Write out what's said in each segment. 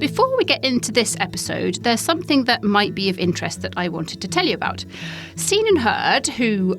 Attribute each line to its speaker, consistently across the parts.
Speaker 1: Before we get into this episode, there's something that might be of interest that I wanted to tell you about. Scene and Heard, who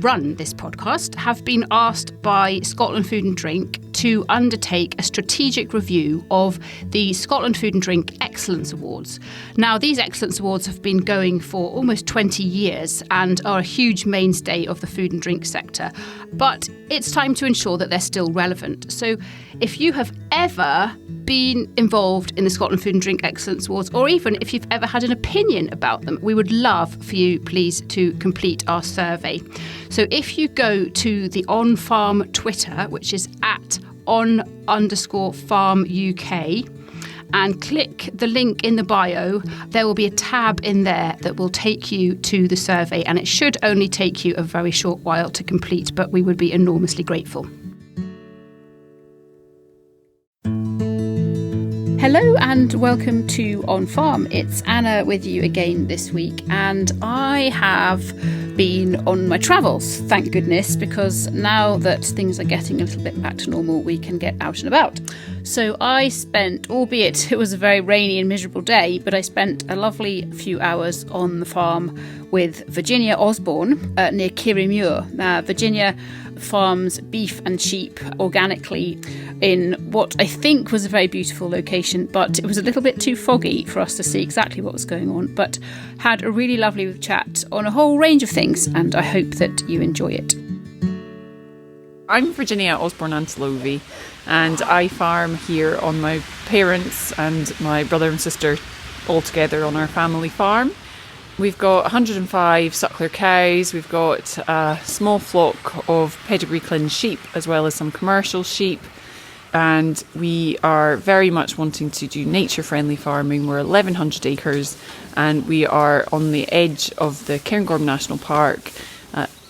Speaker 1: run this podcast, have been asked by Scotland Food and Drink to undertake a strategic review of the Scotland Food and Drink Excellence Awards. Now, these Excellence Awards have been going for almost 20 years and are a huge mainstay of the food and drink sector. But it's time to ensure that they're still relevant. So if you have ever been involved in the Scotland Food and Drink Excellence Awards, or even if you've ever had an opinion about them, we would love for you, please, to complete our survey. So if you go to the On Farm Twitter, which is at @on_farm UK, and click the link in the bio, there will be a tab in there that will take you to the survey, and it should only take you a very short while to complete, but we would be enormously grateful. Hello and welcome to On Farm. It's Anna with you again this week, and I have been on my travels, thank goodness, because now that things are getting a little bit back to normal, we can get out and about. So I spent, albeit it was a very rainy and miserable day, but I spent a lovely few hours on the farm with Virgina Osborne near Kirriemuir. Now, Virginia farms beef and sheep organically in what I think was a very beautiful location, but it was a little bit too foggy for us to see exactly what was going on, but had a really lovely chat on a whole range of things, and I hope that you enjoy it.
Speaker 2: I'm Virginia Osborne Antilovi, and I farm here on my parents' and my brother and sister all together on our family farm. We've got 105 suckler cows, we've got a small flock of pedigree cleansed sheep as well as some commercial sheep, and we are very much wanting to do nature-friendly farming. We're 1,100 acres and we are on the edge of the Kirriemuir National Park,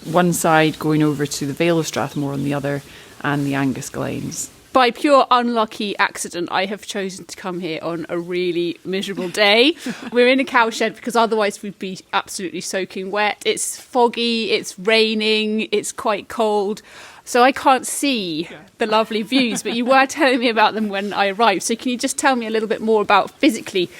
Speaker 2: one side going over to the Vale of Strathmore on the other, and the Angus Glens.
Speaker 1: By pure unlucky accident, I have chosen to come here on a really miserable day. We're in a cowshed because otherwise we'd be absolutely soaking wet. It's foggy, it's raining, it's quite cold. So I can't see the lovely views, but you were telling me about them when I arrived. So can you just tell me a little bit more about physically,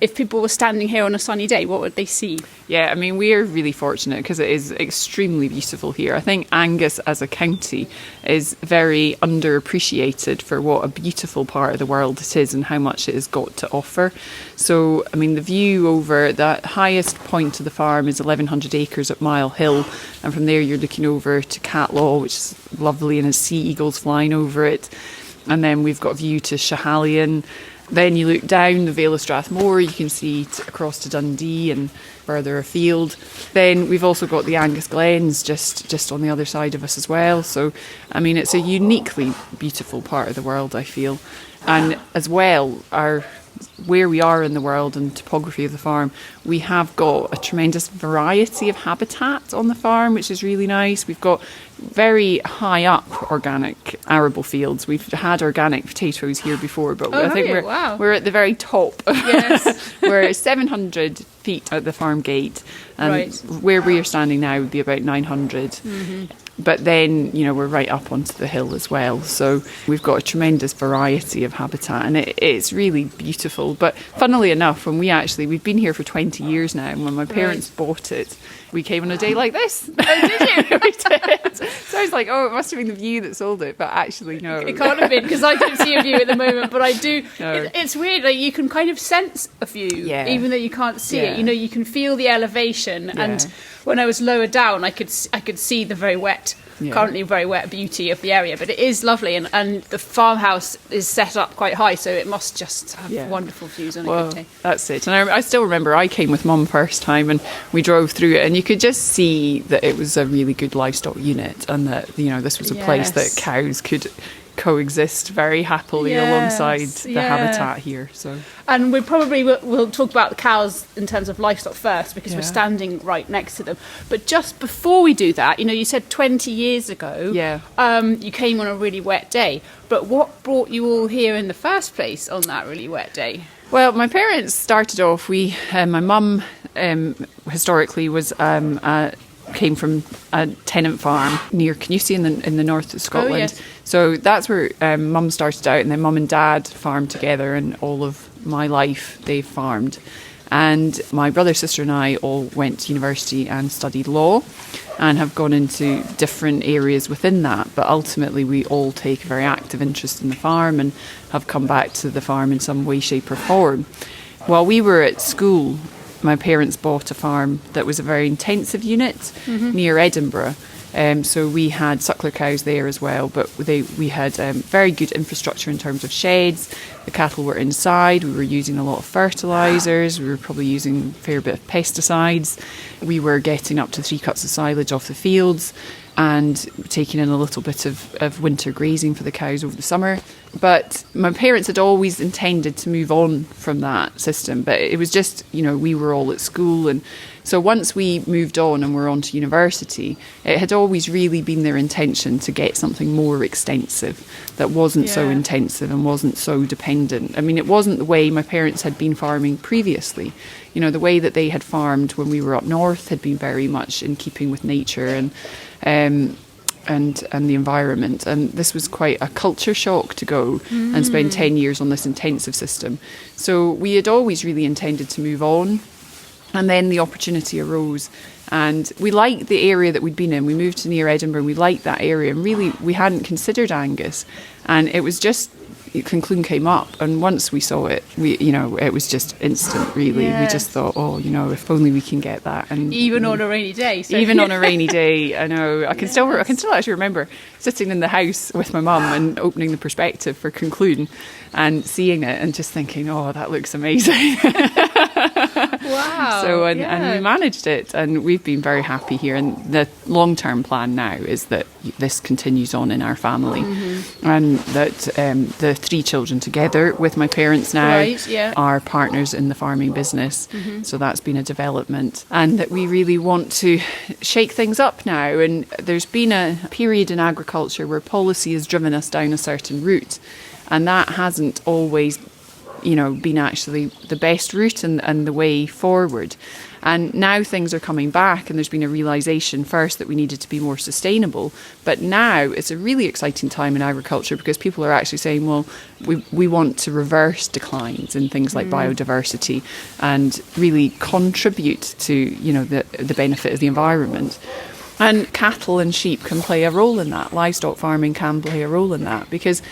Speaker 1: if people were standing here on a sunny day, what would they see?
Speaker 2: Yeah, I mean, we're really fortunate because it is extremely beautiful here. I think Angus as a county is very underappreciated for what a beautiful part of the world it is and how much it has got to offer. So, I mean, the view over that highest point of the farm is 1,100 acres at Mile Hill, and from there you're looking over to Catlaw, which is lovely, and has sea eagles flying over it. And then we've got a view to Schiehallion. Then you look down the Vale of Strathmore, you can see across to Dundee and further afield. Then we've also got the Angus Glens just on the other side of us as well. So, I mean, it's a uniquely beautiful part of the world, I feel. And as well, where we are in the world and topography of the farm, we have got a tremendous variety of habitat on the farm, which is really nice. We've got very high up organic arable fields. We've had organic potatoes here before, but I think we're at the very top.
Speaker 1: Yes.
Speaker 2: We're 700 feet at the farm gate, and where we are standing now would be about 900. Mm-hmm. But then, you know, we're right up onto the hill as well. So we've got a tremendous variety of habitat, and it's really beautiful. But funnily enough, we've been here for 20 years now, and when my parents bought it, we came on a day like this.
Speaker 1: Oh, did you?
Speaker 2: We did. So I was like, oh, it must have been the view that sold it. But actually, no.
Speaker 1: It can't have been, because I don't see a view at the moment, but I do. No. It's weird, like you can kind of sense a view, even though you can't see it. You know, you can feel the elevation, and when I was lower down, I could see the very wet, currently very wet beauty of the area. But it is lovely, and the farmhouse is set up quite high, so it must just have wonderful views on a good day.
Speaker 2: That's it. And I still remember I came with Mum first time, and we drove through it, and you could just see that it was a really good livestock unit, and that, you know, this was a place that cows could coexist very happily alongside the habitat here. So,
Speaker 1: and we probably we'll talk about the cows in terms of livestock first, because we're standing right next to them. But just before we do that, you know, you said 20 years ago you came on a really wet day, but what brought you all here in the first place on that really wet day?
Speaker 2: Well, my parents started off, my mum historically was a came from a tenant farm near Kirriemuir in the north of Scotland.
Speaker 1: yes.
Speaker 2: So that's where Mum started out, and then Mum and Dad farmed together, and all of my life they've farmed. And my brother, sister and I all went to university and studied law and have gone into different areas within that. But ultimately, we all take a very active interest in the farm and have come back to the farm in some way, shape or form. While we were at school, my parents bought a farm that was a very intensive unit near Edinburgh. So we had suckler cows there as well, but we had very good infrastructure in terms of sheds. The cattle were inside. We were using a lot of fertilisers. We were probably using a fair bit of pesticides. We were getting up to 3 cuts of silage off the fields and taking in a little bit of winter grazing for the cows over the summer. But my parents had always intended to move on from that system, but it was just, we were all at school, and so once we moved on and were on to university, it had always really been their intention to get something more extensive that wasn't so intensive and wasn't so dependent. I mean, it wasn't the way my parents had been farming previously. The way that they had farmed when we were up north had been very much in keeping with nature and the environment, and this was quite a culture shock to go and spend 10 years on this intensive system. So we had always really intended to move on, and then the opportunity arose, and we liked the area that we'd been in. We moved to near Edinburgh, and we liked that area, and really we hadn't considered Angus, and it was just Clun came up, and once we saw it, it was just instant, really.
Speaker 1: Yes.
Speaker 2: We just thought, if only we can get that. And
Speaker 1: Even on a rainy day. So.
Speaker 2: Even on a rainy day, I know. I can still actually remember sitting in the house with my mum and opening the perspective for Clun and seeing it and just thinking, that looks amazing.
Speaker 1: Wow.
Speaker 2: So, and we managed it, and we've been very happy here. And the long-term plan now is that this continues on in our family, and that the 3 children together with my parents now are partners in the farming business. So that's been a development, and that we really want to shake things up now. And there's been a period in agriculture where policy has driven us down a certain route, and that hasn't always been actually the best route and the way forward. And now things are coming back, and there's been a realisation first that we needed to be more sustainable. But now it's a really exciting time in agriculture, because people are actually saying, well, we want to reverse declines in things like biodiversity and really contribute to, the benefit of the environment. And cattle and sheep can play a role in that. Livestock farming can play a role in that, because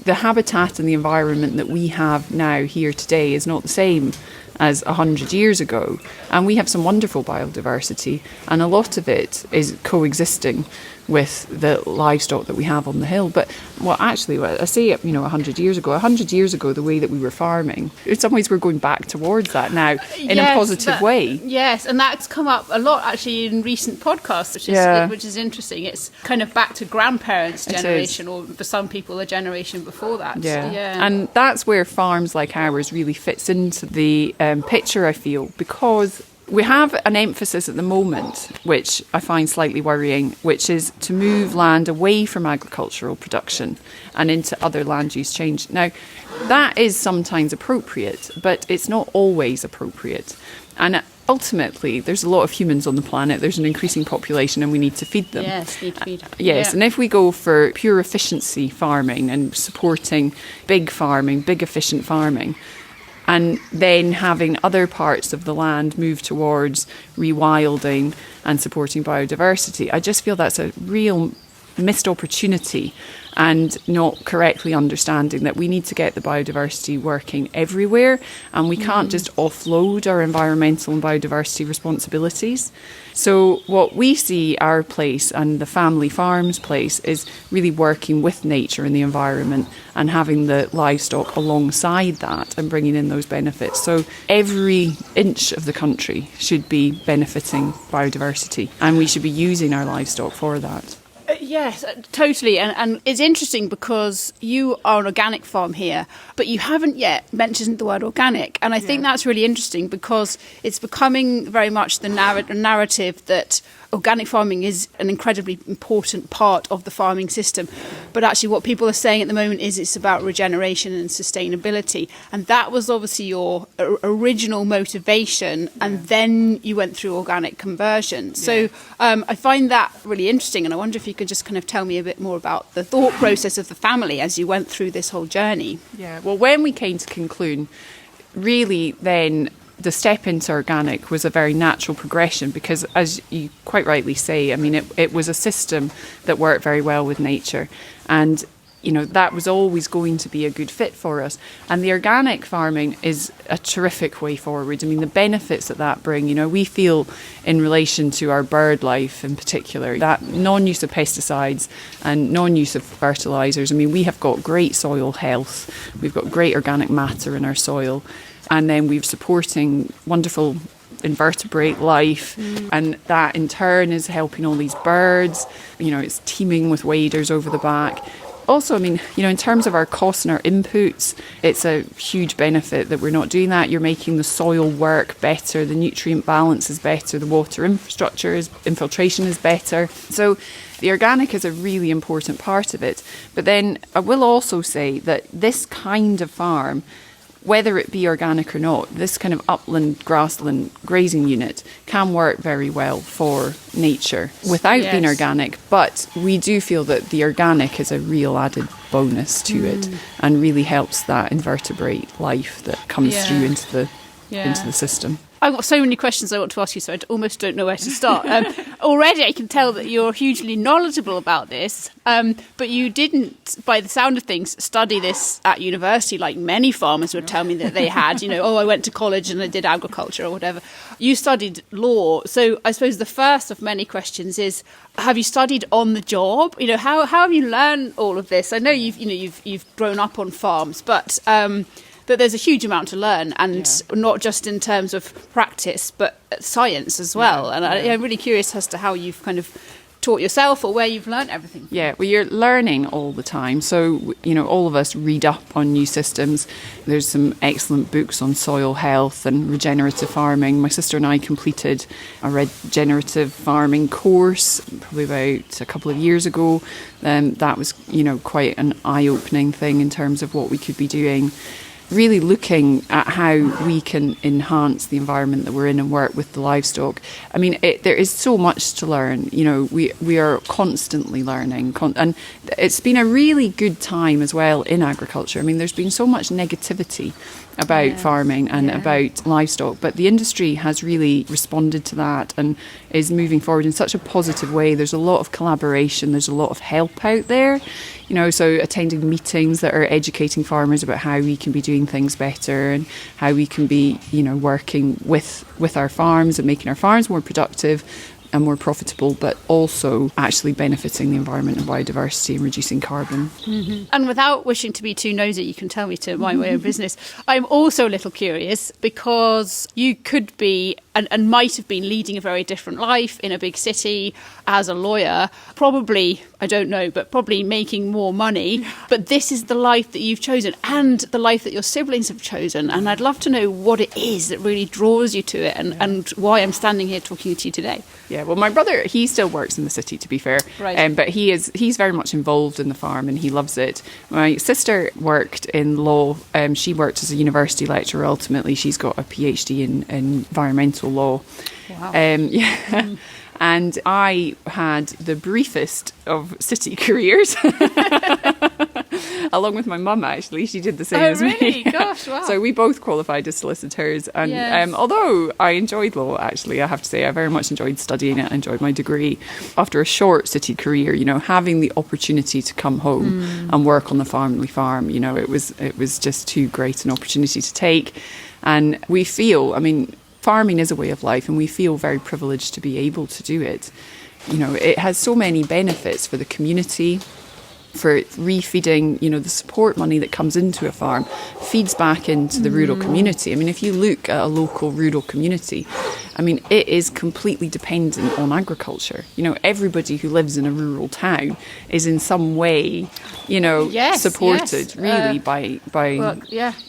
Speaker 2: the habitat and the environment that we have now here today is not the same as 100 years ago. And we have some wonderful biodiversity, and a lot of it is coexisting with the livestock that we have on the hill. But I say, 100 years ago, the way that we were farming, in some ways we're going back towards that now in a positive way.
Speaker 1: Yes, and that's come up a lot actually in recent podcasts, which is interesting. It's kind of back to grandparents' generation, or for some people a generation before that.
Speaker 2: Yeah. And that's where farms like ours really fits into the picture, I feel, because we have an emphasis at the moment, which I find slightly worrying, which is to move land away from agricultural production and into other land use change. Now, that is sometimes appropriate, but it's not always appropriate. And ultimately, there's a lot of humans on the planet. There's an increasing population, and we need to feed them.
Speaker 1: Yes, need to feed.
Speaker 2: Yes, and if we go for pure efficiency farming and supporting big farming, big efficient farming, and then having other parts of the land move towards rewilding and supporting biodiversity, I just feel that's a real missed opportunity, and not correctly understanding that we need to get the biodiversity working everywhere, and we can't just offload our environmental and biodiversity responsibilities. So what we see our place and the family farm's place is really working with nature and the environment and having the livestock alongside that and bringing in those benefits. So every inch of the country should be benefiting biodiversity, and we should be using our livestock for that.
Speaker 1: Yes, totally. And it's interesting because you are an organic farm here, but you haven't yet mentioned the word organic. And I think that's really interesting, because it's becoming very much the narrative that organic farming is an incredibly important part of the farming system. But actually what people are saying at the moment is it's about regeneration and sustainability. And that was obviously your original motivation. And then you went through organic conversion. So I find that really interesting. And I wonder if you could just kind of tell me a bit more about the thought process of the family as you went through this whole journey.
Speaker 2: Yeah, well, when we came to Conclune, really then the step into organic was a very natural progression because, as you quite rightly say, I mean, it was a system that worked very well with nature. And, you know, that was always going to be a good fit for us. And the organic farming is a terrific way forward. I mean, the benefits that bring, you know, we feel in relation to our bird life in particular, that non-use of pesticides and non-use of fertilisers. I mean, we have got great soil health. We've got great organic matter in our soil. And then we're supporting wonderful invertebrate life, and that in turn is helping all these birds. You know, it's teeming with waders over the back. Also, I mean, you know, in terms of our costs and our inputs, it's a huge benefit that we're not doing that. You're making the soil work better, the nutrient balance is better, the water infiltration is better. So the organic is a really important part of it. But then I will also say that this kind of farm, whether it be organic or not, this kind of upland, grassland grazing unit can work very well for nature without being organic. But we do feel that the organic is a real added bonus to it and really helps that invertebrate life that comes through into the system.
Speaker 1: I've got so many questions I want to ask you, so I almost don't know where to start. Already I can tell that you're hugely knowledgeable about this, but you didn't, by the sound of things, study this at university like many farmers would tell me that they had. You know, I went to college and I did agriculture or whatever. You studied law. So I suppose the first of many questions is, have you studied on the job? You know, how have you learned all of this? I know you've grown up on farms, but that there's a huge amount to learn, and not just in terms of practice, but science as well. And I'm really curious as to how you've kind of taught yourself or where you've learned everything.
Speaker 2: Yeah, well, you're learning all the time. So, you know, all of us read up on new systems. There's some excellent books on soil health and regenerative farming. My sister and I completed a regenerative farming course probably about a couple of years ago. That was, you know, quite an eye-opening thing in terms of what we could be doing. Really looking at how we can enhance the environment that we're in and work with the livestock. I mean, there is so much to learn. You know, we are constantly learning. And it's been a really good time as well in agriculture. I mean, there's been so much negativity about farming and about livestock, but the industry has really responded to that and is moving forward in such a positive way. There's a lot of collaboration, there's a lot of help out there, you know, so attending meetings that are educating farmers about how we can be doing things better and how we can be, you know, working with our farms and making our farms more productive and more profitable, but also actually benefiting the environment and biodiversity and reducing carbon.
Speaker 1: Mm-hmm. And without wishing to be too nosy, you can tell me to mind my own business. I'm also a little curious because you could be and might have been leading a very different life in a big city as a lawyer, probably, I don't know, but probably making more money. But this is the life that you've chosen and the life that your siblings have chosen. And I'd love to know what it is that really draws you to it and why I'm standing here talking to you today.
Speaker 2: Yeah, well, my brother, he still works in the city, to be fair.
Speaker 1: Right.
Speaker 2: But he's very much involved in the farm and he loves it. My sister worked in law. She worked as a university lecturer. Ultimately, she's got a PhD in environmental law.
Speaker 1: Wow.
Speaker 2: And I had the briefest of city careers, along with my mum, actually. She did the same as
Speaker 1: really?
Speaker 2: me.
Speaker 1: Gosh, wow.
Speaker 2: So we both qualified as solicitors. And although I enjoyed law, actually, I have to say, I very much enjoyed studying it. I enjoyed my degree. After a short city career, you know, having the opportunity to come home and work on the family farm, you know, it was just too great an opportunity to take. And we feel, I mean, farming is a way of life and we feel very privileged to be able to do it. You know, it has so many benefits for the community, for refeeding, you know, the support money that comes into a farm feeds back into the rural community. I mean, if you look at a local rural community, I mean, it is completely dependent on agriculture. You know, everybody who lives in a rural town is in some way, you know, supported really by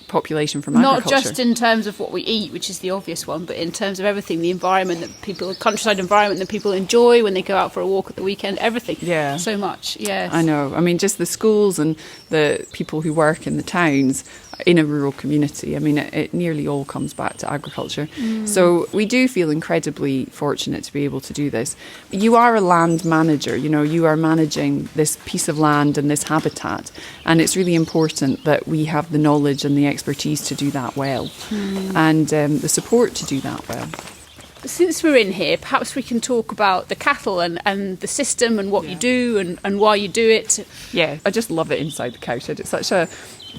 Speaker 2: population from agriculture.
Speaker 1: Not just in terms of what we eat, which is the obvious one, but in terms of everything, the environment that people, countryside environment that people enjoy when they go out for a walk at the weekend, everything.
Speaker 2: Yeah.
Speaker 1: So much, yes.
Speaker 2: I know. I mean, just the schools and the people who work in the towns in a rural community, I mean, it nearly all comes back to agriculture. So we do feel incredibly fortunate to be able to do this. You are a land manager, you know, you are managing this piece of land and this habitat, and it's really important that we have the knowledge and the expertise to do that well, and the support to do that well.
Speaker 1: Since we're in here, perhaps we can talk about the cattle and the system and what you do and why you do it.
Speaker 2: Yeah, I just love it inside the cowshed. It's such a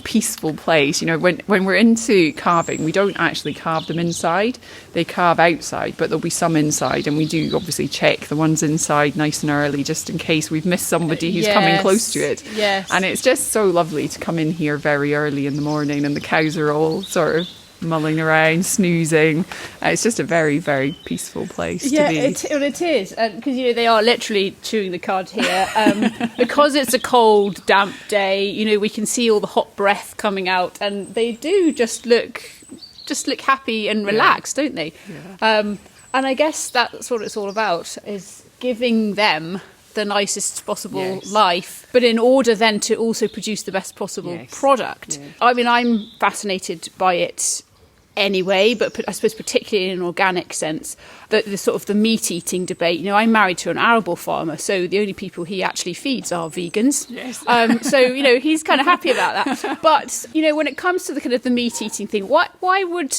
Speaker 2: peaceful place. You know, when we're into calving, we don't actually calve them inside. They calve outside, but there'll be some inside, and we do obviously check the ones inside nice and early, just in case we've missed somebody who's coming close to it.
Speaker 1: Yes.
Speaker 2: And it's just so lovely to come in here very early in the morning, and the cows are all sort of mulling around, snoozing. It's just a very, very peaceful place to be.
Speaker 1: Yeah, it is, because you know they are literally chewing the cud here. Because it's a cold, damp day, you know, we can see all the hot breath coming out, and they do just look happy and relaxed, don't they? Yeah. And I guess that's what it's all about, is giving them the nicest possible life, but in order then to also produce the best possible product. Yeah. I mean, I'm fascinated by it anyway, but I suppose particularly in an organic sense, the sort of the meat eating debate. You know, I'm married to an arable farmer, so the only people he actually feeds are vegans. Yes. So you know, he's kind of happy about that. But you know, when it comes to the kind of the meat eating thing, why would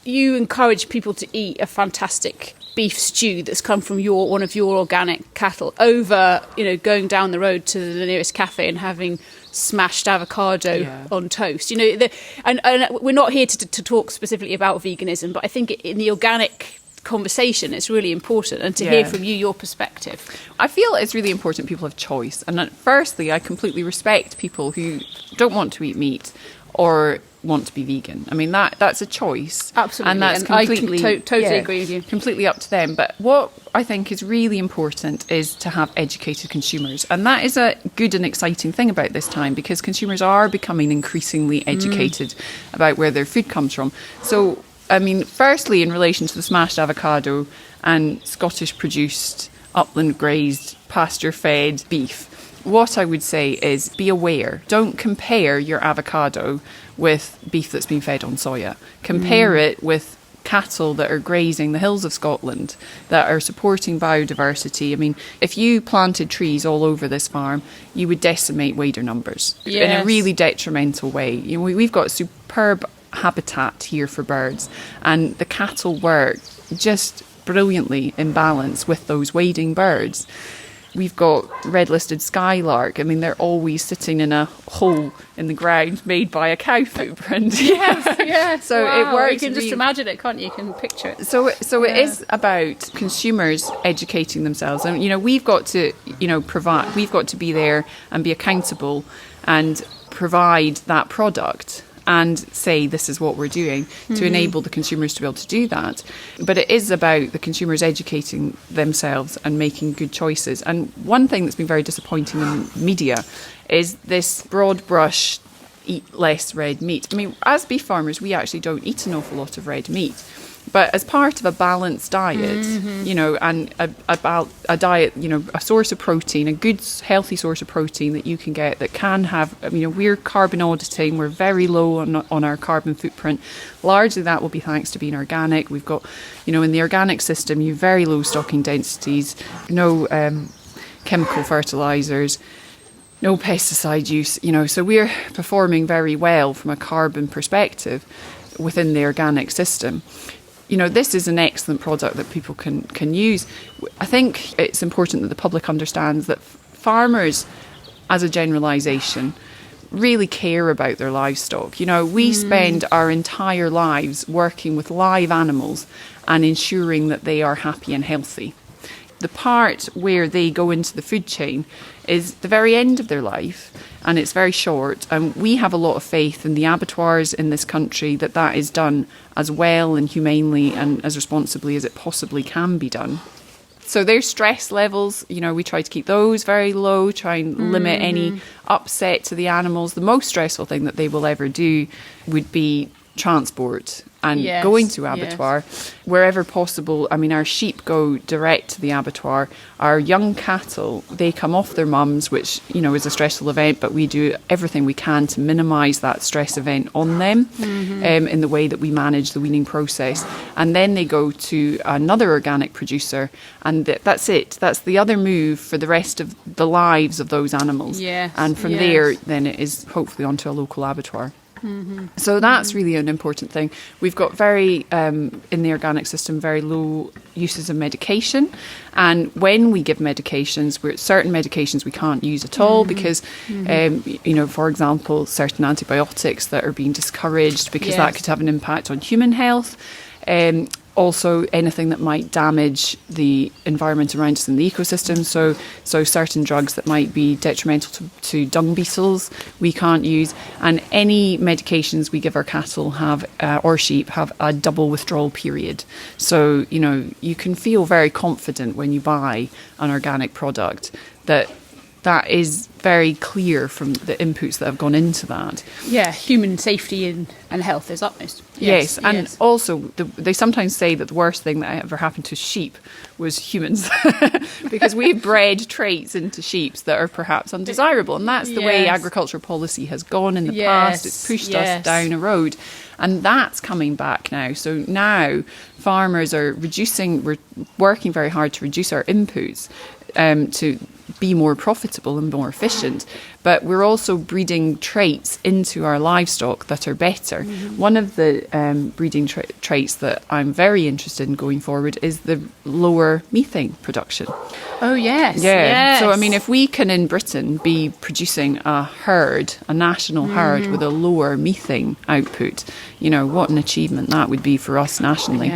Speaker 1: you encourage people to eat a fantastic beef stew that's come from one of your organic cattle over, you know, going down the road to the nearest cafe and having smashed avocado on toast? You know, and we're not here to talk specifically about veganism, but I think in the organic conversation it's really important, and to hear from you your perspective.
Speaker 2: I feel it's really important people have choice, and firstly I completely respect people who don't want to eat meat or want to be vegan. I mean, that's a choice.
Speaker 1: Absolutely.
Speaker 2: And that's completely,
Speaker 1: I totally agree with you.
Speaker 2: Completely up to them. But what I think is really important is to have educated consumers. And that is a good and exciting thing about this time, because consumers are becoming increasingly educated about where their food comes from. So, I mean, firstly, in relation to the smashed avocado and Scottish produced, upland grazed, pasture fed beef, what I would say is be aware. Don't compare your avocado with beef that's been fed on soya. Compare it with cattle that are grazing the hills of Scotland, that are supporting biodiversity. I mean, if you planted trees all over this farm, you would decimate wader numbers in a really detrimental way. You know, we've got superb habitat here for birds, and the cattle work just brilliantly in balance with those wading birds. We've got red-listed skylark. I mean, they're always sitting in a hole in the ground made by a cow footprint.
Speaker 1: Yes.
Speaker 2: So
Speaker 1: wow.
Speaker 2: it works.
Speaker 1: You can just imagine it, can't you? You can picture it.
Speaker 2: So it is about consumers educating themselves, and you know, we've got to, you know, provide. We've got to be there and be accountable and provide that product and say this is what we're doing to enable the consumers to be able to do that. But it is about the consumers educating themselves and making good choices. And one thing that's been very disappointing in media is this broad brush, eat less red meat. I mean, as beef farmers, we actually don't eat an awful lot of red meat. But as part of a balanced diet, you know, and a diet, you know, a source of protein, a good, healthy source of protein that you can get that can have, you know, we're carbon auditing, we're very low on our carbon footprint. Largely that will be thanks to being organic. We've got, you know, in the organic system, you have very low stocking densities, no chemical fertilisers, no pesticide use, you know, so we're performing very well from a carbon perspective within the organic system. You know, this is an excellent product that people can use. I think it's important that the public understands that farmers, as a generalisation, really care about their livestock. You know, we spend our entire lives working with live animals and ensuring that they are happy and healthy. the part where they go into the food chain is the very end of their life, and it's very short. And we have a lot of faith in the abattoirs in this country that is done as well and humanely and as responsibly as it possibly can be done. So their stress levels, we try to keep those very low, try and limit any upset to the animals. The most stressful thing that they will ever do would be transport and going to abattoir wherever possible. I mean, our sheep go direct to the abattoir. Our young cattle, they come off their mums, which, is a stressful event, but we do everything we can to minimise that stress event on them in the way that we manage the weaning process. And then they go to another organic producer, and that's it. That's the other move for the rest of the lives of those animals. And from there, then it is hopefully onto a local abattoir. So that's really an important thing. We've got in the organic system, very low uses of medication. And when we give medications, certain medications we can't use at all because, for example, certain antibiotics that are being discouraged because that could have an impact on human health. Also, anything that might damage the environment around us in the ecosystem. So certain drugs that might be detrimental to dung beetles, we can't use. And any medications we give our cattle or sheep have a double withdrawal period. So, you can feel very confident when you buy an organic product that is very clear from the inputs that have gone into that.
Speaker 1: Yeah, human safety and health is utmost.
Speaker 2: Yes, and also they sometimes say that the worst thing that ever happened to sheep was humans because we've bred traits into sheep that are perhaps undesirable, and that's the way agricultural policy has gone in the past. It's pushed us down a road, and that's coming back now. So now farmers are we're working very hard to reduce our inputs to be more profitable and more efficient, but we're also breeding traits into our livestock that are better. One of the breeding traits that I'm very interested in going forward is the lower methane production.
Speaker 1: Oh, yes.
Speaker 2: Yeah. So, I mean, if we can in Britain be producing a national herd with a lower methane output, what an achievement that would be for us nationally.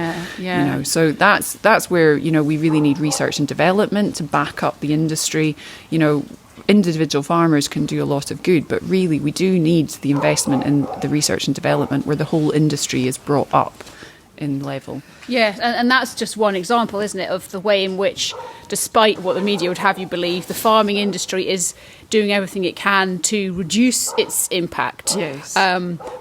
Speaker 2: So that's where, we really need research and development to back up the industry. Individual farmers can do a lot of good, but really we do need the investment in the research and development where the whole industry is brought up in level.
Speaker 1: Yeah, and that's just one example, isn't it, of the way in which, despite what the media would have you believe, the farming industry is doing everything it can to reduce its impact.
Speaker 2: Yes.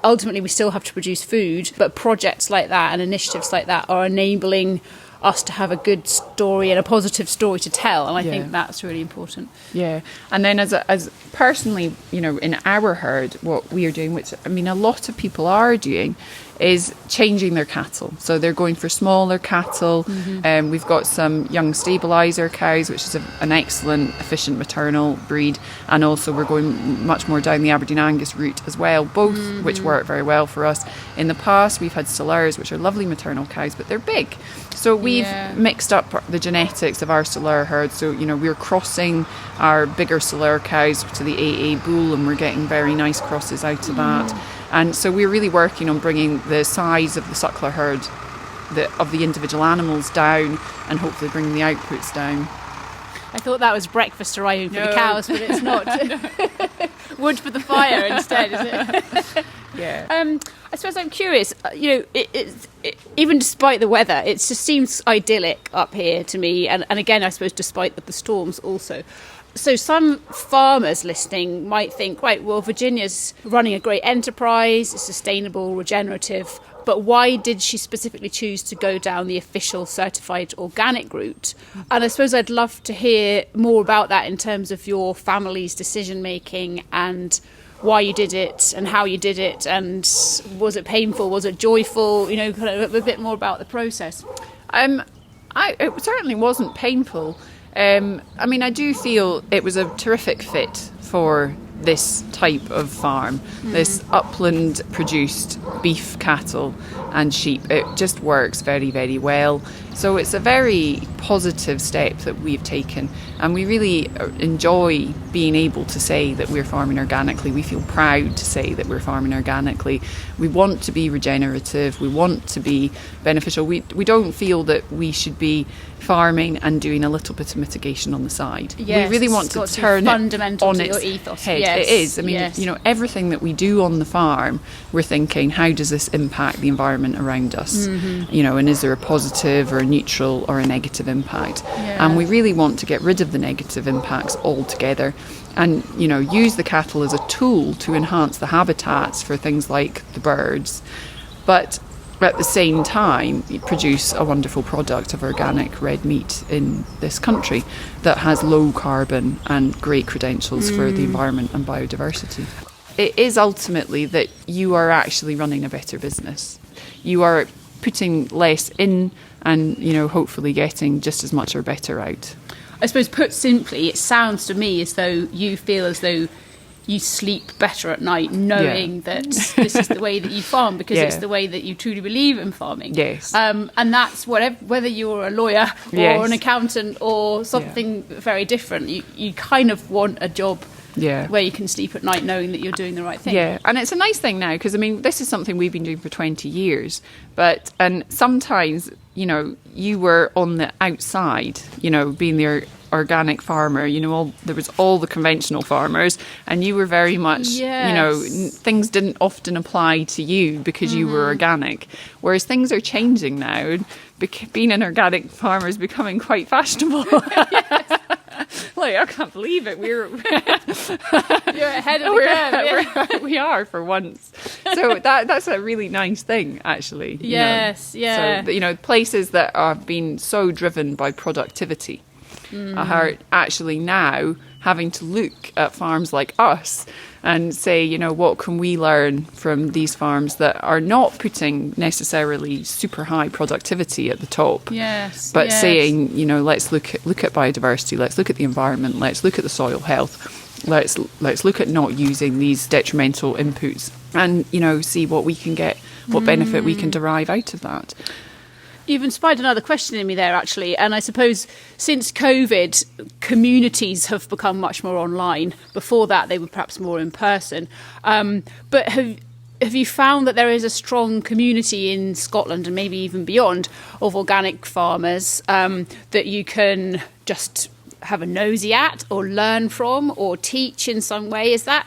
Speaker 1: Ultimately, we still have to produce food, but projects like that and initiatives like that are enabling us to have a good story and a positive story to tell, and I think that's really important.
Speaker 2: Yeah, and then as personally, in our herd, what we are doing, which I mean a lot of people are doing, is changing their cattle. So they're going for smaller cattle. We've got some young stabiliser cows, which is an excellent, efficient maternal breed. And also we're going much more down the Aberdeen Angus route as well, both which work very well for us. In the past, we've had Solars, which are lovely maternal cows, but they're big. So we've mixed up the genetics of our Solar herd. So, we're crossing our bigger Solar cows to the AA bull, and we're getting very nice crosses out of that. And so we're really working on bringing the size of the suckler herd of the individual animals down, and hopefully bringing the outputs down.
Speaker 1: I thought that was breakfast arriving for the cows, but it's not. Wood for the fire instead, is it?
Speaker 2: Yeah.
Speaker 1: I suppose I'm curious, even despite the weather, it just seems idyllic up here to me. And again, I suppose despite the storms also. So some farmers listening might think, right, well, Virginia's running a great enterprise, it's sustainable, regenerative, but why did she specifically choose to go down the official certified organic route? And I suppose I'd love to hear more about that in terms of your family's decision making and why you did it and how you did it, and was it painful, was it joyful, kind of a bit more about the process.
Speaker 2: It certainly wasn't painful. I do feel it was a terrific fit for this type of farm, this upland produced beef cattle and sheep. It just works very, very well. So it's a very positive step that we've taken, and we really enjoy being able to say that we're farming organically. We feel proud to say that we're farming organically. We want to be regenerative. We want to be beneficial. We don't feel that we should be farming and doing a little bit of mitigation on the side.
Speaker 1: Yes,
Speaker 2: we really want to turn it on its
Speaker 1: ethos.
Speaker 2: head.
Speaker 1: Yes.
Speaker 2: It is. I mean, everything that we do on the farm, we're thinking, how does this impact the environment around us? And is there a positive or a neutral or a negative impact? And we really want to get rid of the negative impacts altogether, and use the cattle as a tool to enhance the habitats for things like the birds, but at the same time produce a wonderful product of organic red meat in this country that has low carbon and great credentials for the environment and biodiversity. It is ultimately that you are actually running a better business. You are putting less in and hopefully getting just as much or better out.
Speaker 1: I suppose, put simply, it sounds to me as though you feel as though you sleep better at night knowing that this is the way that you farm, because it's the way that you truly believe in farming.
Speaker 2: Yes.
Speaker 1: And that's whether you're a lawyer or an accountant or something very different, you kind of want a job where you can sleep at night knowing that you're doing the right thing. Yeah,
Speaker 2: and it's a nice thing now, because, this is something we've been doing for 20 years. And sometimes, you were on the outside, being the organic farmer, there was all the conventional farmers, and you were very much, things didn't often apply to you because you were organic. Whereas things are changing now. Being an organic farmer is becoming quite fashionable. Like, I can't believe it. You're
Speaker 1: ahead of the curve.
Speaker 2: We are, for once. So that's a really nice thing, actually.
Speaker 1: Yes,
Speaker 2: So, places that have been so driven by productivity are actually now having to look at farms like us and say, what can we learn from these farms that are not putting necessarily super high productivity at the top, but saying, let's look at biodiversity, let's look at the environment, let's look at the soil health, let's look at not using these detrimental inputs, and see what we can get, what benefit we can derive out of that.
Speaker 1: You've inspired another question in me there, actually, and I suppose since COVID, communities have become much more online. Before that, they were perhaps more in person. But have you found that there is a strong community in Scotland, and maybe even beyond, of organic farmers that you can just have a nosy at or learn from or teach in some way? Is that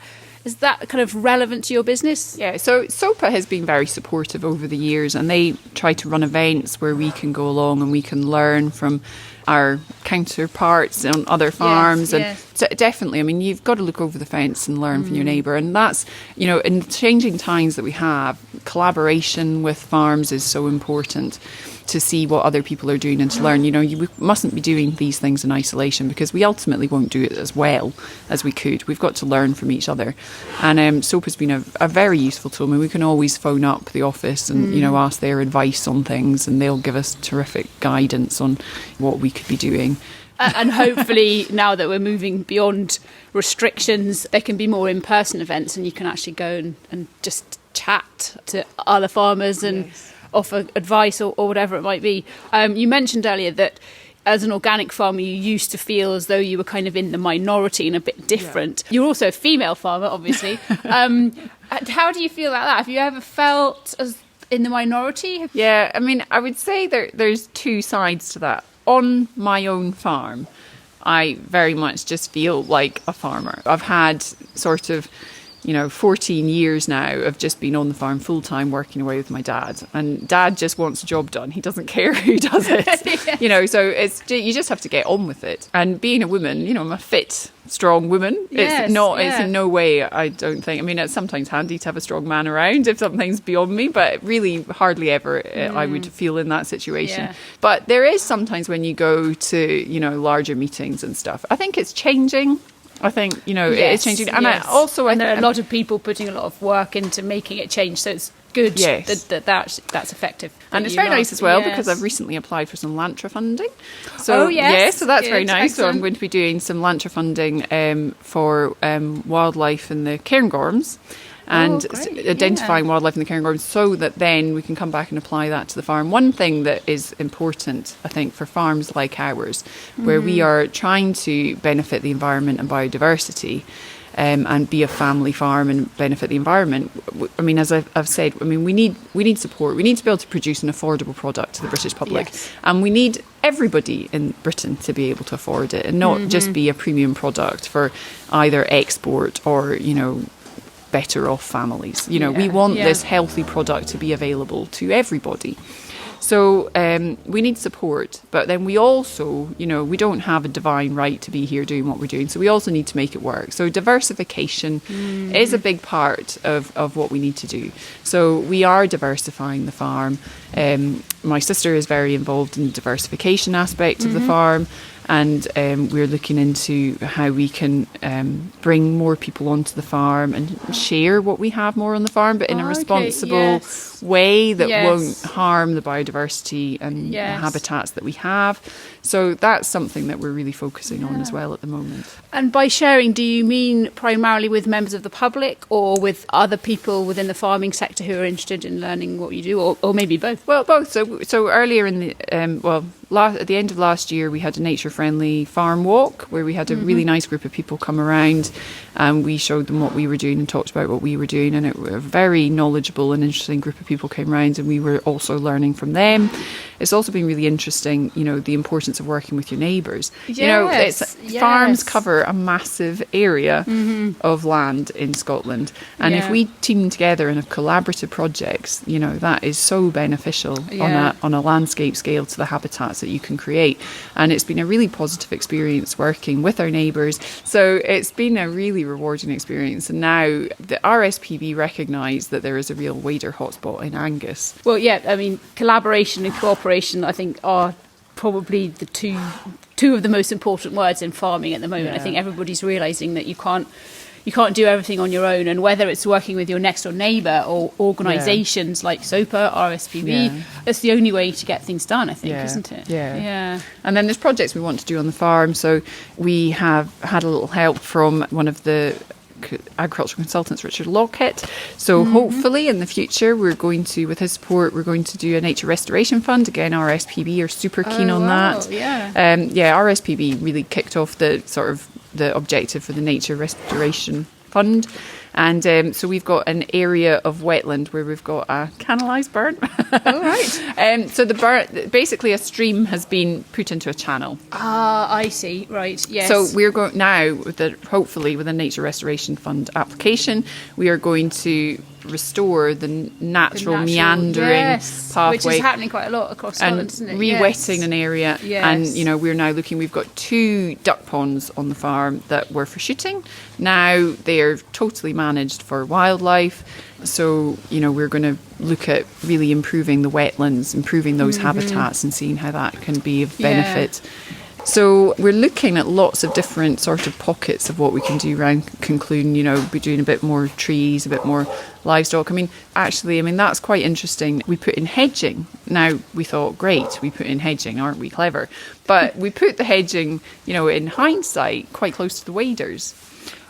Speaker 1: kind of relevant to your business?
Speaker 2: Yeah, so SOPA has been very supportive over the years, and they try to run events where we can go along and we can learn from our counterparts on other farms. So definitely, you've got to look over the fence and learn from your neighbour. And that's, in changing times that we have, collaboration with farms is so important, to see what other people are doing and to learn. You mustn't be doing these things in isolation, because we ultimately won't do it as well as we could. We've got to learn from each other. And SOPA's been a very useful tool. We can always phone up the office and, ask their advice on things, and they'll give us terrific guidance on what we could be doing.
Speaker 1: And hopefully, now that we're moving beyond restrictions, there can be more in-person events, and you can actually go and just chat to other farmers and offer advice or whatever it might be. You mentioned earlier that as an organic farmer, you used to feel as though you were kind of in the minority and a bit different. You're also a female farmer, obviously. How do you feel about that? Have you ever felt as in the minority?
Speaker 2: Yeah, I would say there's two sides to that. On my own farm, I very much just feel like a farmer. I've had sort of 14 years now of just being on the farm full time, working away with my dad. And Dad just wants a job done. He doesn't care who does it. So you just have to get on with it. And being a woman, I'm a fit, strong woman. It's in no way, I don't think. It's sometimes handy to have a strong man around if something's beyond me, but really hardly ever I would feel in that situation. Yeah. But there is sometimes when you go to, larger meetings and stuff. I think it's changing. I think, it's changing. And I think
Speaker 1: there are a lot of people putting a lot of work into making it change. So good.
Speaker 2: Yes.
Speaker 1: That's effective.
Speaker 2: And it's very nice as well because I've recently applied for some Lantra funding. So so that's very nice. Excellent. So I'm going to be doing some Lantra funding for wildlife in the cairngorms and identifying wildlife in the cairngorms so that then we can come back and apply that to the farm. One thing that is important, I think, for farms like ours, where we are trying to benefit the environment and biodiversity, and be a family farm and benefit the environment. I mean, as I've said, I mean, we need support. We need to be able to produce an affordable product to the British public, and we need everybody in Britain to be able to afford it and not just be a premium product for either export or, better off families. We want this healthy product to be available to everybody. So we need support, but then we also, we don't have a divine right to be here doing what we're doing. So we also need to make it work. So diversification is a big part of what we need to do. So we are diversifying the farm. My sister is very involved in the diversification aspect of the farm. And we're looking into how we can bring more people onto the farm and share what we have more on the farm, but in a responsible way that won't harm the biodiversity and the habitats that we have. So that's something that we're really focusing on as well at the moment.
Speaker 1: And by sharing, do you mean primarily with members of the public or with other people within the farming sector who are interested in learning what you do, or maybe both?
Speaker 2: Well, both. So earlier in the at the end of last year, we had a nature-friendly farm walk where we had a really nice group of people come around, and we showed them what we were doing and talked about what we were doing, and it was a very knowledgeable and interesting group of people came around, and we were also learning from them. It's also been really interesting, the importance of working with your neighbours. Farms cover a massive area of land in Scotland, and if we team together and have collaborative projects, that is so beneficial on a landscape scale to the habitats that you can create. And it's been a really positive experience working with our neighbours. So it's been a really rewarding experience. And now the RSPB recognise that there is a real wader hotspot in Angus.
Speaker 1: Well, I mean, collaboration and cooperation, I think, are probably the two of the most important words in farming at the moment. I think everybody's realising that you can't do everything on your own, and whether it's working with your next door neighbour or organisations like SOPA, RSPB, that's the only way to get things done, I think, isn't it?
Speaker 2: And then there's projects we want to do on the farm. So we have had a little help from one of the agricultural consultants, Richard Lockett. So hopefully in the future with his support, we're going to do a nature restoration fund. Again, RSPB are super keen on that. RSPB really kicked off the objective for the nature restoration fund. And so we've got an area of wetland where we've got a canalised burn.
Speaker 1: Oh, right.
Speaker 2: So the burn, basically a stream has been put into a channel.
Speaker 1: Ah, I see. Right, yes.
Speaker 2: So we're going now, hopefully with a Nature Restoration Fund application, we are going to restore the natural meandering pathway,
Speaker 1: which is happening quite a lot across Scotland, isn't it?
Speaker 2: Re-wetting an area. And we're now we've got 2 duck ponds on the farm that were for shooting. Now they're totally managed for wildlife. So we're going to look at really improving the wetlands, improving those habitats, and seeing how that can be of benefit. So we're looking at lots of different sort of pockets of what we can do around Conclune, be doing a bit more trees, a bit more livestock. That's quite interesting. We put in hedging. Now, we thought, great, we put in hedging, aren't we clever? But we put the hedging, in hindsight, quite close to the waders.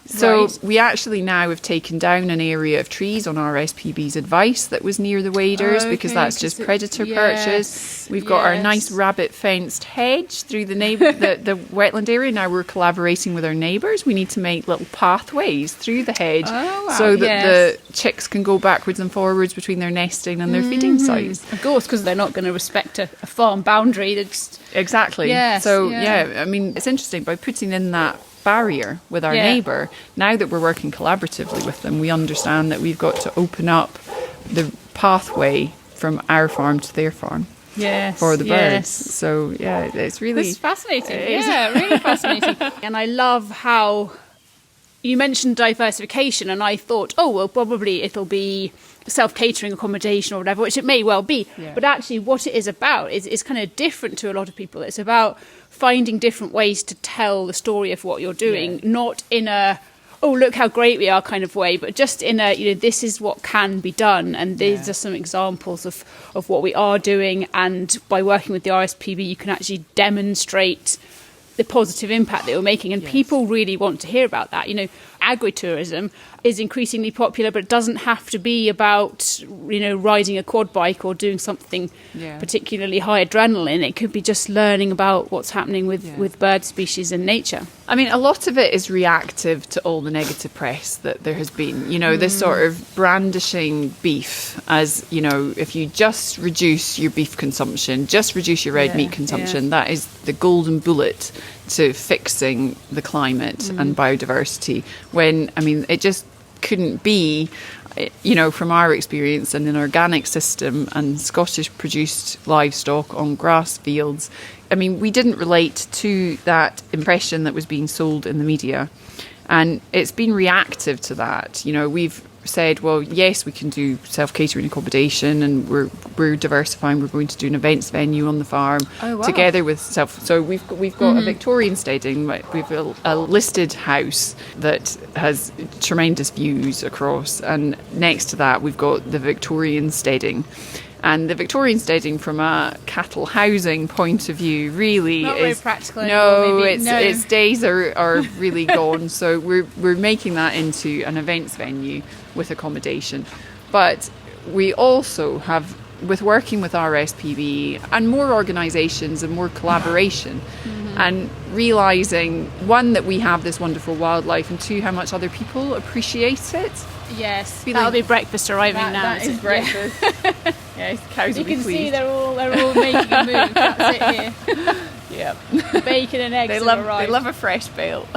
Speaker 2: So we actually now have taken down an area of trees on RSPB's advice that was near the waders, because that's just predator perches. We've got our nice rabbit fenced hedge through the wetland area. Now we're collaborating with our neighbours. We need to make little pathways through the hedge so that the chicks can go backwards and forwards between their nesting and their feeding sites.
Speaker 1: Of course, because they're not going to respect a farm boundary.
Speaker 2: Exactly. It's interesting, by putting in that barrier with our neighbour, now that we're working collaboratively with them, we understand that we've got to open up the pathway from our farm to their farm for the birds. So it's really
Speaker 1: fascinating. Really fascinating. And I love how you mentioned diversification, and I thought, probably it'll be self-catering accommodation or whatever, which it may well be. But actually what it is about is kind of different to a lot of people. It's about finding different ways to tell the story of what you're doing, not in a oh, look how great we are kind of way, but just in a, this is what can be done. And these are some examples of what we are doing. And by working with the RSPB, you can actually demonstrate the positive impact that you're making. And people really want to hear about that. Agritourism is increasingly popular, but it doesn't have to be about, riding a quad bike or doing something particularly high adrenaline. It could be just learning about what's happening with bird species and nature.
Speaker 2: I mean, a lot of it is reactive to all the negative press that there has been. This sort of brandishing beef as, if you just reduce your beef consumption, just reduce your red meat consumption, that is the golden bullet to fixing the climate and biodiversity. When, it just couldn't be, from our experience in an organic system and Scottish produced livestock on grass fields. We didn't relate to that impression that was being sold in the media. And it's been reactive to that. We've said, well, yes, we can do self-catering accommodation, and we're diversifying. We're going to do an events venue on the farm together with So we've got a Victorian steading. We've a listed house that has tremendous views across, and next to that we've got the Victorian steading. And the Victorian steading, from a cattle housing point of view, really
Speaker 1: not
Speaker 2: is
Speaker 1: very practical.
Speaker 2: Its days are really gone. So we're making that into an events venue with accommodation. But we also have, with working with RSPB and more organisations and more collaboration, and realising, one, that we have this wonderful wildlife, and two, how much other people appreciate it.
Speaker 1: Yes, that'll be breakfast arriving now.
Speaker 2: That is breakfast. Yes, cows will be pleased.
Speaker 1: You can see they're all making a move. That's it here.
Speaker 2: Yeah,
Speaker 1: bacon and eggs.
Speaker 2: They love a fresh bale.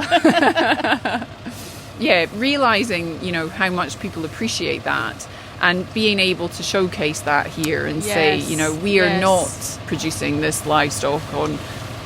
Speaker 2: Yeah, realising how much people appreciate that, and being able to showcase that here and say, we are not producing this livestock on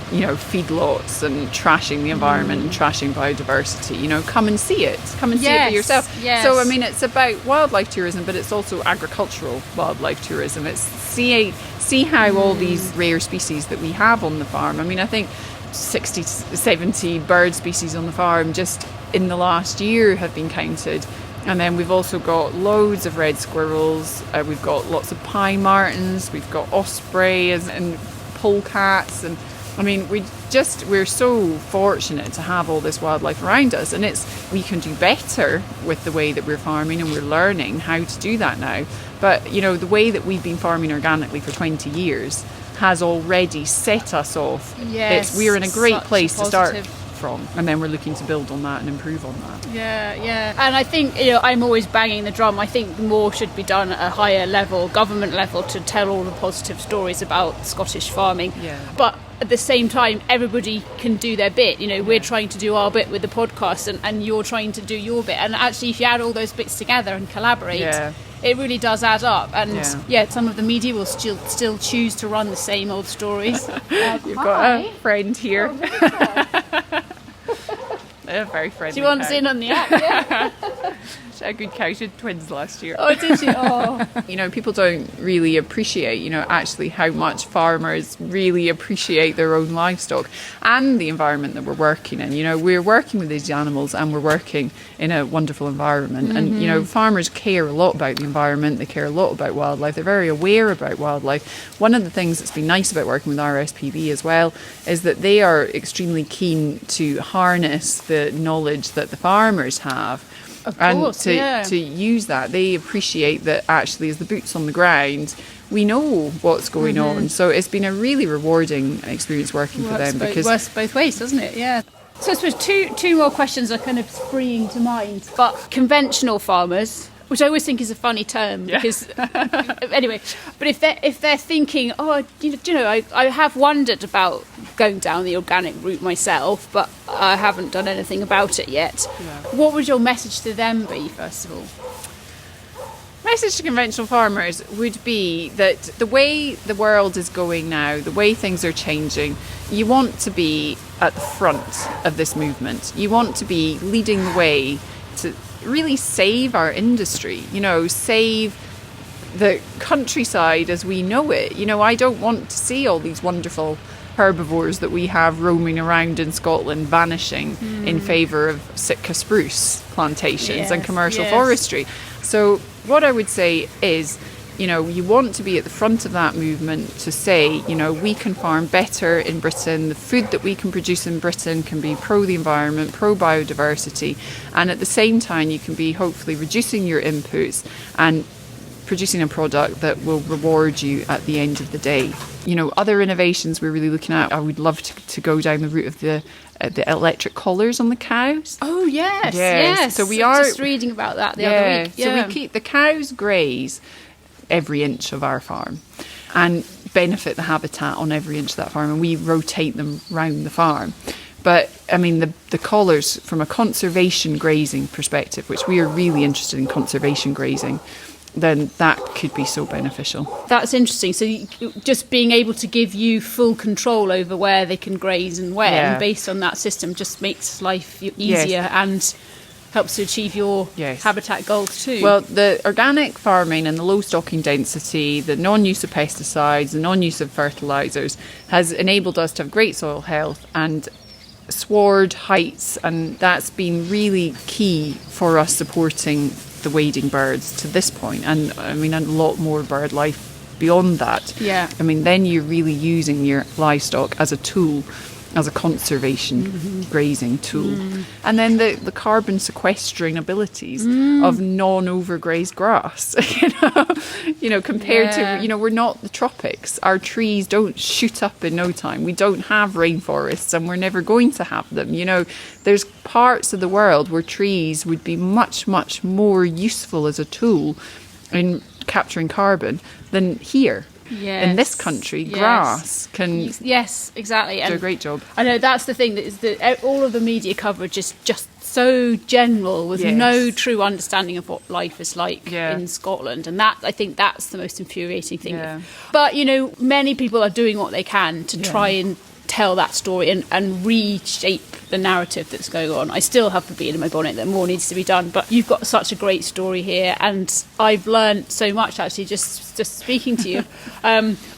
Speaker 2: feedlots and trashing the environment and trashing biodiversity. Come and see it. Come and see it for yourself.
Speaker 1: Yes.
Speaker 2: So, it's about wildlife tourism, but it's also agricultural wildlife tourism. It's see how all these rare species that we have on the farm. I think 60 to 70 bird species on the farm just in the last year have been counted. And then we've also got loads of red squirrels. We've got lots of pine martens. We've got ospreys and polecats, and we're so fortunate to have all this wildlife around us, and we can do better with the way that we're farming, and we're learning how to do that now. But the way that we've been farming organically for 20 years has already set us off.
Speaker 1: Yes,
Speaker 2: we're in a great place to start from, and then we're looking to build on that and improve on that.
Speaker 1: Yeah. And I think I'm always banging the drum. I think more should be done at a higher level, government level, to tell all the positive stories about Scottish farming. But at the same time, everybody can do their bit. We're trying to do our bit with the podcast, and you're trying to do your bit. And actually, if you add all those bits together and collaborate, it really does add up. And some of the media will still choose to run the same old stories.
Speaker 2: You've got a friend here. They're very friendly.
Speaker 1: She wants in on the app, yeah.
Speaker 2: She had a good cow. She had twins last year.
Speaker 1: Oh, did she? Oh.
Speaker 2: People don't really appreciate, actually how much farmers really appreciate their own livestock and the environment that we're working in. We're working with these animals, and we're working in a wonderful environment. And, farmers care a lot about the environment. They care a lot about wildlife. They're very aware about wildlife. One of the things that's been nice about working with RSPB as well is that they are extremely keen to harness the knowledge that the farmers have.
Speaker 1: Of course,
Speaker 2: to use that. They appreciate that actually, as the boots on the ground, we know what's going on. So it's been a really rewarding experience working for them.
Speaker 1: Because works both ways, doesn't it? Yeah. So I suppose two more questions are kind of springing to mind. But conventional farmers, which I always think is a funny term, because anyway. But if they're thinking, I have wondered about going down the organic route myself, but I haven't done anything about it yet. What would your message to them be, first of all?
Speaker 2: Message to conventional farmers would be that the way the world is going now, the way things are changing, you want to be at the front of this movement. You want to be leading the way to really save our industry, save the countryside as we know it. I don't want to see all these wonderful herbivores that we have roaming around in Scotland vanishing in favour of Sitka spruce plantations and commercial forestry. So what I would say is, you know, you want to be at the front of that movement to say, you know, we can farm better in Britain. The food that we can produce in Britain can be pro the environment, pro biodiversity, and at the same time you can be hopefully reducing your inputs and producing a product that will reward you at the end of the day. You know, other innovations we're really looking at, I would love to go down the route of the electric collars on the cows.
Speaker 1: Oh, yes.
Speaker 2: So we
Speaker 1: I
Speaker 2: are
Speaker 1: was just reading about that the other week.
Speaker 2: So we keep the cows graze every inch of our farm and benefit the habitat on every inch of that farm, and we rotate them round the farm. But I mean, the collars, from a conservation grazing perspective, which we are really interested in conservation grazing, then that could be so beneficial.
Speaker 1: That's interesting. So just being able to give you full control over where they can graze and when, and based on that system, just makes life easier and helps to achieve your habitat goals too.
Speaker 2: Well, the organic farming and the low stocking density, the non-use of pesticides, the non-use of fertilisers has enabled us to have great soil health and sward heights, and that's been really key for us supporting the wading birds to this point, and I mean a lot more bird life beyond that. I mean, then you're really using your livestock as a tool, as a conservation grazing tool. And then the carbon sequestering abilities of non-overgrazed grass, you know, compared to, you know, we're not the tropics. Our trees don't shoot up in no time. We don't have rainforests, and we're never going to have them. You know, there's parts of the world where trees would be much, much more useful as a tool in capturing carbon than here. In this country, grass can
Speaker 1: exactly
Speaker 2: do a great job.
Speaker 1: I know that's the thing, that is that all of the media coverage is just so general with no true understanding of what life is like in Scotland, and that, I think, that's the most infuriating thing. But you know, many people are doing what they can to try and tell that story and reshape the narrative that's going on. I still have the bee in my bonnet that more needs to be done, but you've got such a great story here, and I've learned so much actually just speaking to you.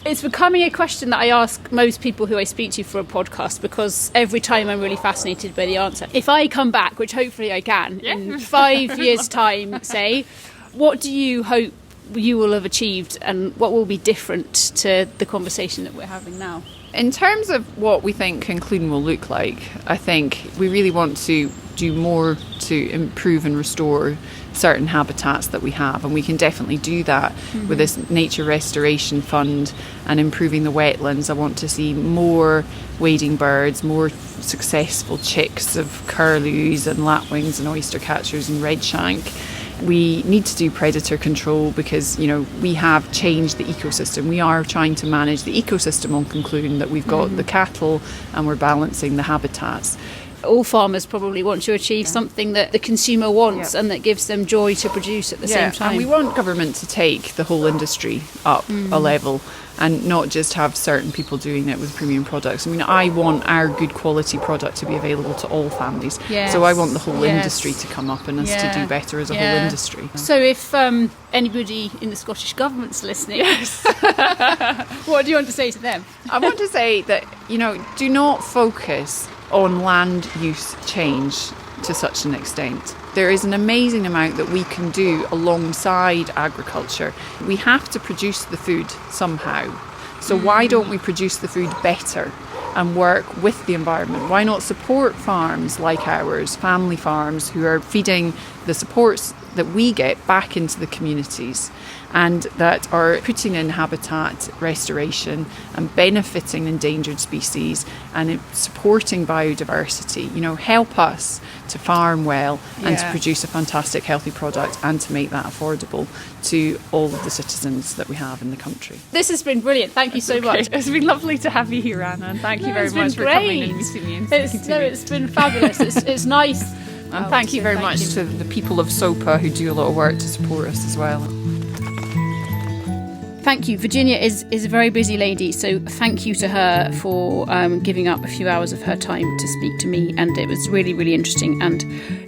Speaker 1: It's becoming a question that I ask most people who I speak to for a podcast, because every time I'm really fascinated by the answer. If I come back, which hopefully I can, in 5 years' time, say, what do you hope you will have achieved, and what will be different to the conversation that we're having now?
Speaker 2: In terms of what we think Conclusion will look like, I think we really want to do more to improve and restore certain habitats that we have, and we can definitely do that with this nature restoration fund and improving the wetlands. I want to see more wading birds, more successful chicks of curlews and lapwings and oyster catchers and redshank. We need to do predator control because, you know, we have changed the ecosystem. We are trying to manage the ecosystem on Conclusion, that we've got the cattle and we're balancing the habitats.
Speaker 1: All farmers probably want to achieve something that the consumer wants and that gives them joy to produce at the same time.
Speaker 2: And we want government to take the whole industry up a level and not just have certain people doing it with premium products. I mean, I want our good quality product to be available to all families. So I want the whole industry to come up and us to do better as a whole industry.
Speaker 1: So if anybody in the Scottish Government's listening, what do you want to say to them?
Speaker 2: I want to say that, you know, do not focus on land use change to such an extent. There is an amazing amount that we can do alongside agriculture. We have to produce the food somehow. So why don't we produce the food better and work with the environment? Why not support farms like ours, family farms, who are feeding the supports that we get back into the communities and that are putting in habitat restoration and benefiting endangered species and supporting biodiversity. You know, help us to farm well and to produce a fantastic healthy product and to make that affordable to all of the citizens that we have in the country.
Speaker 1: This has been brilliant. Thank you so much.
Speaker 2: It's been lovely to have you here, Anna, and thank you very much for coming and meeting me and speaking to me.
Speaker 1: It's been fabulous. It's nice.
Speaker 2: And thank you very much to the people of SOPA who do a lot of work to support us as well.
Speaker 1: Thank you. Virginia is a very busy lady, so thank you to her for giving up a few hours of her time to speak to me, and it was really, really interesting and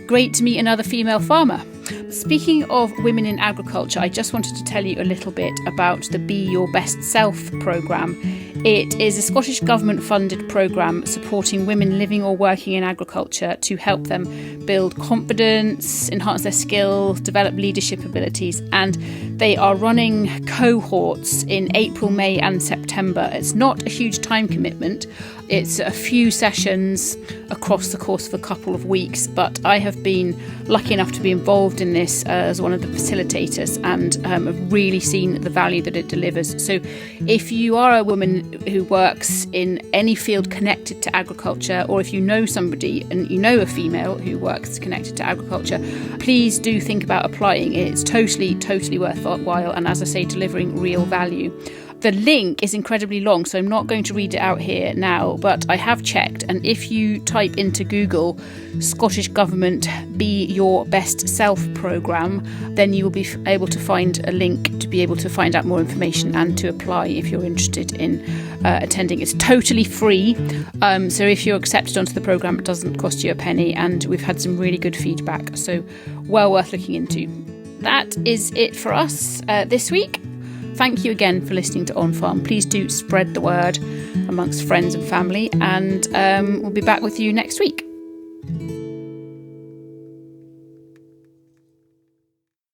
Speaker 1: great to meet another female farmer. Speaking of women in agriculture, I just wanted to tell you a little bit about the Be Your Best Self programme. It is a Scottish Government-funded programme supporting women living or working in agriculture to help them build confidence, enhance their skills, develop leadership abilities, and they are running cohorts in April, May and September. It's not a huge time commitment. It's a few sessions across the course of a couple of weeks, but I have been lucky enough to be involved in this as one of the facilitators and have really seen the value that it delivers. So if you are a woman who works in any field connected to agriculture, or if you know somebody and you know a female who works connected to agriculture, please do think about applying. It's totally worthwhile, and as I say, delivering real value. The link is incredibly long, so I'm not going to read it out here now, but I have checked, and if you type into Google Scottish Government Be Your Best Self programme, then you will be able to find a link to be able to find out more information and to apply if you're interested in attending. It's totally free, so if you're accepted onto the programme, it doesn't cost you a penny, and we've had some really good feedback, so well worth looking into. That is it for us this week. Thank you again for listening to On Farm. Please do spread the word amongst friends and family, and we'll be back with you next week.